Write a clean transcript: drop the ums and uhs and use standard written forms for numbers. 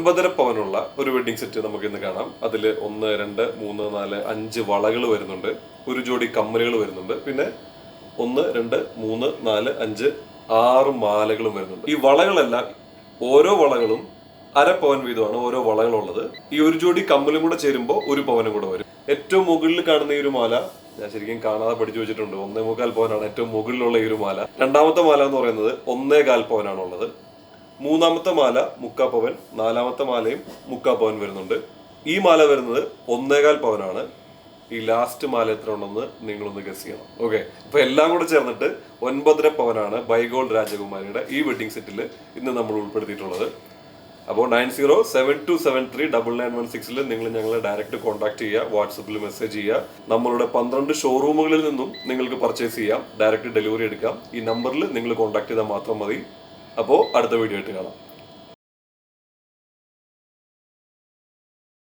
9.5 പവനുള്ള ഒരു wedding set നമുക്ക് ഇന്ന് കാണാം. അതിൽ 1, 2, 3, 4, 5 വളകൾ വരുന്നുണ്ട്, ഒരു ജോഡി കമ്മലുകൾ വരുന്നുണ്ട്, പിന്നെ 1, 2, 3, 4, 5, 6 മാലകളും വരുന്നുണ്ട്. ഈ വളകളെല്ലാം ഓരോ വളകളും 1/2 പവൻ വീതമാണ് ഓരോ വളകളുള്ളത്. ഈ ഒരു ജോഡി കമ്മലും കൂടെ ചേരുമ്പോൾ 1 പവനും കൂടെ വരും. ഏറ്റവും മുകളിൽ കാണുന്ന ഈ ഒരു മാല ഞാൻ ശരിക്കും കാണാതെ പഠിച്ചു വെച്ചിട്ടുണ്ട്. 1.25 പവനാണ് ഏറ്റവും മുകളിലുള്ള ഈ ഒരു മാല. രണ്ടാമത്തെ മാല എന്ന് പറയുന്നത് 1.25 പവനാണുള്ളത്. മൂന്നാമത്തെ മാല 3/4 പവൻ, നാലാമത്തെ മാലയും 3/4 പവൻ വരുന്നുണ്ട്. ഈ മാല വരുന്നത് 1.25 പവനാണ്. ഈ ലാസ്റ്റ് മാല എത്ര ഉണ്ടെന്ന് നിങ്ങളൊന്ന് ഗസ് ചെയ്യണം. ഓക്കെ, അപ്പൊ എല്ലാം കൂടെ ചേർന്നിട്ട് 9.5 പവനാണ് ബൈഗോൾഡ് രാജകുമാരിയുടെ ഈ വെഡിങ് സെറ്റിൽ ഇന്ന് നമ്മൾ ഉൾപ്പെടുത്തിയിട്ടുള്ളത്. അപ്പോൾ 9072739916 നിങ്ങൾ ഞങ്ങളെ ഡയറക്റ്റ് കോൺടാക്ട് ചെയ്യുക, വാട്സപ്പിൽ മെസ്സേജ് ചെയ്യുക. നമ്മളുടെ 12 ഷോറൂമുകളിൽ നിന്നും നിങ്ങൾക്ക് പർച്ചേസ് ചെയ്യാം, ഡയറക്റ്റ് ഡെലിവറി എടുക്കാം. ഈ നമ്പറിൽ നിങ്ങൾ കോൺടാക്ട് ചെയ്താൽ മാത്രം മതി. അപ്പോൾ അടുത്ത വീഡിയോ ആയിട്ട് കാണാം.